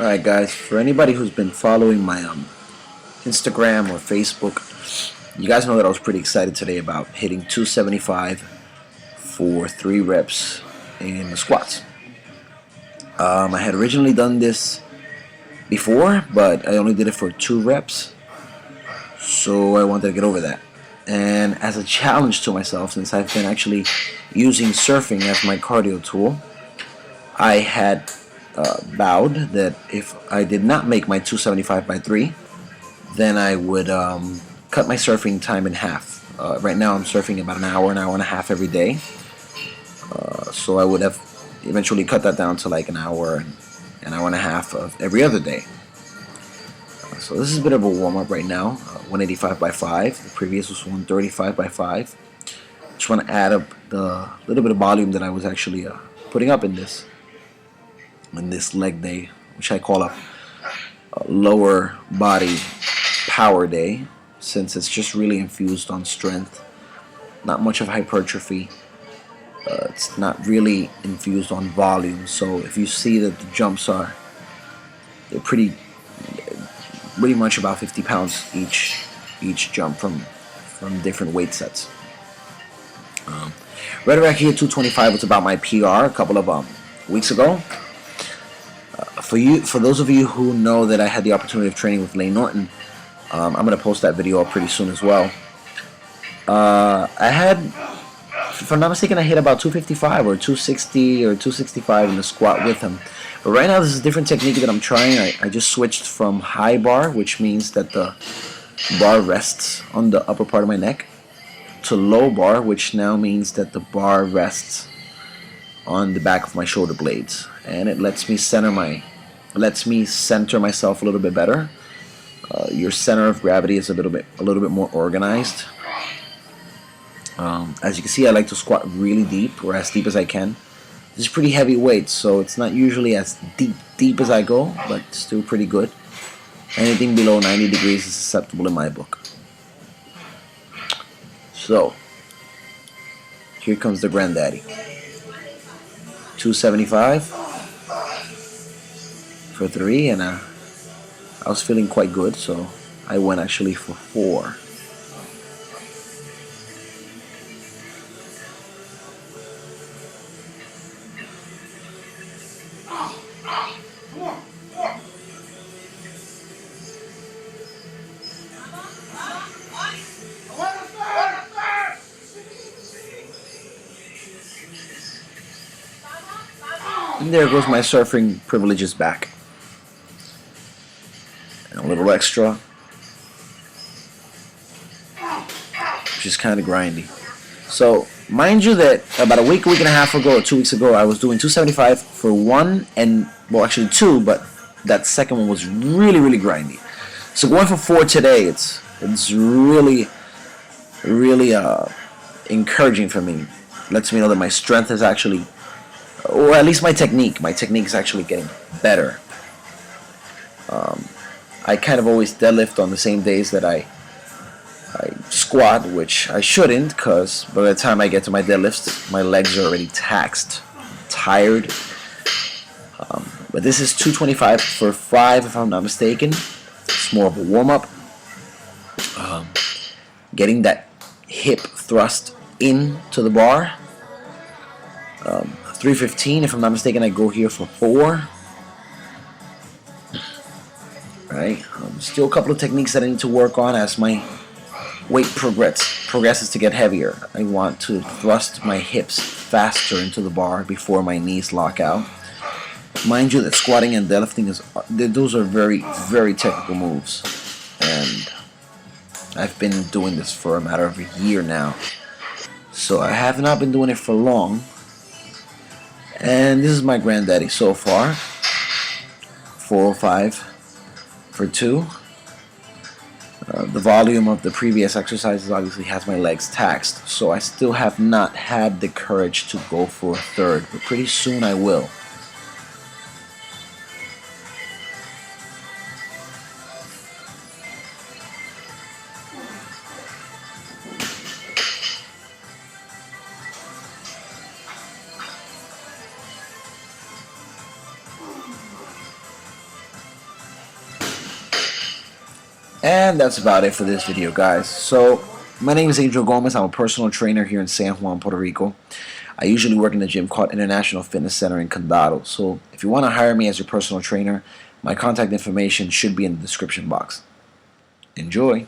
Alright guys, for anybody who's been following my Instagram or Facebook, you guys know that I was pretty excited today about hitting 275 for 3 reps in the squats. I had originally done this before, but I only did it for 2 reps, so I wanted to get over that. And as a challenge to myself, since I've been actually using surfing as my cardio tool, I had vowed that if I did not make my 275 by 3, then I would cut my surfing time in half. Right now I'm surfing about an hour and a half every day. So I would have eventually cut that down to like an hour and a half of every other day. So this is a bit of a warm-up right now. 185 by 5. The previous was 135 by 5. Just want to add up the little bit of volume that I was actually putting up in this leg day, which I call a lower body power day, since it's just really infused on strength, not much of hypertrophy. It's not really infused on volume. So if you see that the jumps they're pretty much about 50 pounds each jump from different weight sets. Right around here, 225 was about my PR a couple of weeks ago. For those of you who know that I had the opportunity of training with Lane Norton, I'm going to post that video up pretty soon as well. I had, if I'm not mistaken, I hit about 255 or 260 or 265 in the squat with him. But right now, this is a different technique that I'm trying. I just switched from high bar, which means that the bar rests on the upper part of my neck, to low bar, which now means that the bar rests on the back of my shoulder blades, and it lets me center myself a little bit better. Your center of gravity is a little bit more organized. As you can see, I like to squat really deep, or as deep as I can. This is pretty heavy weight, so it's not usually as deep as I go, but still pretty good. Anything below 90 degrees is acceptable in my book. So here comes the granddaddy. 275 for 3, and I was feeling quite good, so I went actually for 4. And there goes my surfing privileges back. And a little extra, which is kind of grindy. So, mind you that about a week and a half ago, or 2 weeks ago, I was doing 275 for 1, and, well, actually 2, but that second one was really grindy. So going for 4 today, it's really encouraging for me. Lets me know that my strength is actually, or at least my technique is actually getting better. I kind of always deadlift on the same days that I squat, which I shouldn't, because by the time I get to my deadlifts, my legs are already taxed, tired. But this is 225 for 5, if I'm not mistaken. It's more of a warm-up. Getting that hip thrust into the bar. 315, if I'm not mistaken, I go here for 4. Right. Still a couple of techniques that I need to work on as my weight progresses to get heavier. I want to thrust my hips faster into the bar before my knees lock out. Mind you that squatting and deadlifting those are very technical moves, and I've been doing this for a matter of a year now. So I have not been doing it for long, and this is my granddaddy so far. 405 for 2. The volume of the previous exercises obviously has my legs taxed, so I still have not had the courage to go for a 3rd, but pretty soon I will. And that's about it for this video, guys. So, my name is Angel Gomez. I'm a personal trainer here in San Juan, Puerto Rico. I usually work in a gym called International Fitness Center in Condado. So, if you want to hire me as your personal trainer, my contact information should be in the description box. Enjoy!